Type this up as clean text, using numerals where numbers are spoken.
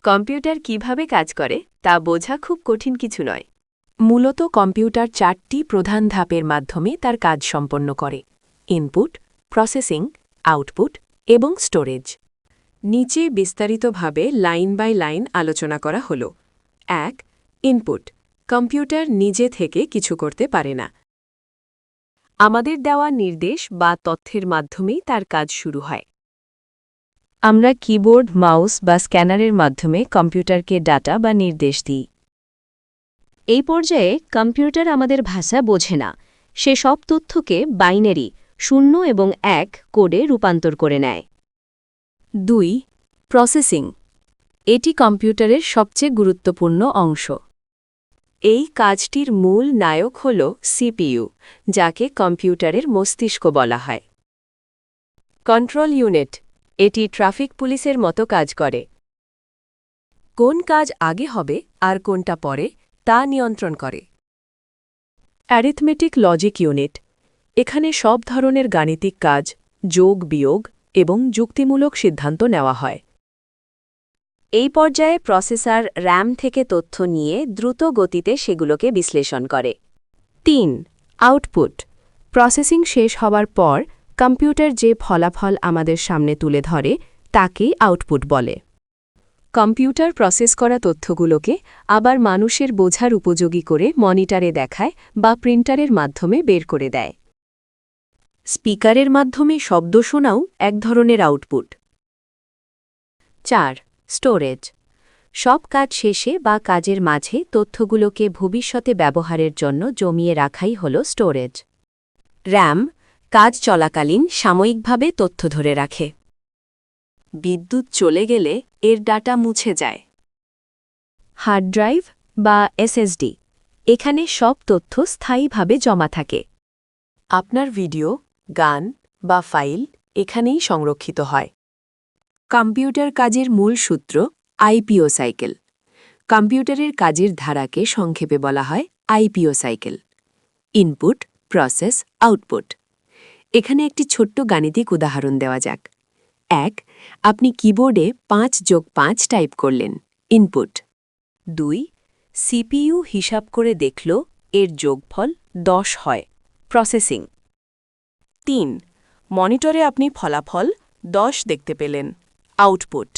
Computer কিভাবে কাজ করে তা বোঝা খুব কঠিন কিছু নয়। মূলত কম্পিউটার 4টি প্রধান ধাপের মাধ্যমে তার কাজ সম্পন্ন করে: ইনপুট, প্রসেসিং, আউটপুট এবং স্টোরেজ। নিচে বিস্তারিতভাবে লাইন বাই লাইন আলোচনা করা হল। 1. ইনপুট। কম্পিউটার নিজে থেকে কিছু করতে পারে না। আমাদের দেওয়া নির্দেশ বা তথ্যের মাধ্যমেই তার কাজ শুরু হয়। আমরা কিবোর্ড, মাউস বা স্ক্যানারের মাধ্যমে কম্পিউটারকে ডাটা বা নির্দেশ দিই। এই পর্যায়ে কম্পিউটার আমাদের ভাষা বোঝে না, সে সব তথ্যকে বাইনারি 0 এবং 1 কোডে রূপান্তর করে নেয়। 2. প্রসেসিং। এটি কম্পিউটারের সবচেয়ে গুরুত্বপূর্ণ অংশ। এই কাজটির মূল নায়ক হল সিপিইউ, যাকে কম্পিউটারের মস্তিষ্ক বলা হয়। Control unit. এটি ট্রাফিক পুলিশের মতো কাজ করে। কোন কাজ আগে হবে আর কোনটা পরে তা নিয়ন্ত্রণ করে। Arithmetic logic unit. এখানে সব ধরনের গাণিতিক কাজ, যোগ বিয়োগ এবং যুক্তিমূলক সিদ্ধান্ত নেওয়া হয়। এই পর্যায়ে প্রসেসর র্যাম থেকে তথ্য নিয়ে দ্রুত গতিতে সেগুলোকে বিশ্লেষণ করে। 3. আউটপুট। প্রসেসিং শেষ হওয়ার পর কম্পিউটার যে ফলাফল আমাদের সামনে তুলে ধরে তাকেই আউটপুট বলে। কম্পিউটার প্রসেস করা তথ্যগুলোকে আবার মানুষের বোঝার উপযোগী করে মনিটরে দেখায় বা প্রিন্টারের মাধ্যমে বের করে দেয়। স্পিকারের মাধ্যমে শব্দ শোনাও এক ধরনের আউটপুট। 4. স্টোরেজ। সব কাজ শেষে বা কাজের মাঝে তথ্যগুলোকে ভবিষ্যতে ব্যবহারের জন্য জমিয়ে রাখাই হল স্টোরেজ। র্যাম কাজ চলাকালীন সাময়িকভাবে তথ্য ধরে রাখে। বিদ্যুৎ চলে গেলে এর ডাটা মুছে যায়। হার্ড ড্রাইভ বা এসএসডি। এখানে সব তথ্য স্থায়ীভাবে জমা থাকে। আপনার ভিডিও, গান বা ফাইল এখানেই সংরক্ষিত হয়। কম্পিউটার কাজের মূল সূত্র আইপিও সাইকেল। কম্পিউটারের কাজের ধারাকে সংক্ষেপে বলা হয় IPO cycle. Input, process, output. এখানে একটি ছোট্ট গাণিতিক উদাহরণ দেওয়া যাক। 1. আপনি কিবোর্ডে 5+5 টাইপ করলেন, ইনপুট। 2. সিপিইউ হিসাব করে দেখল এর যোগফল 10 হয়, প্রসেসিং। 3. মনিটরে আপনি ফলাফল 10 দেখতে পেলেন, আউটপুট।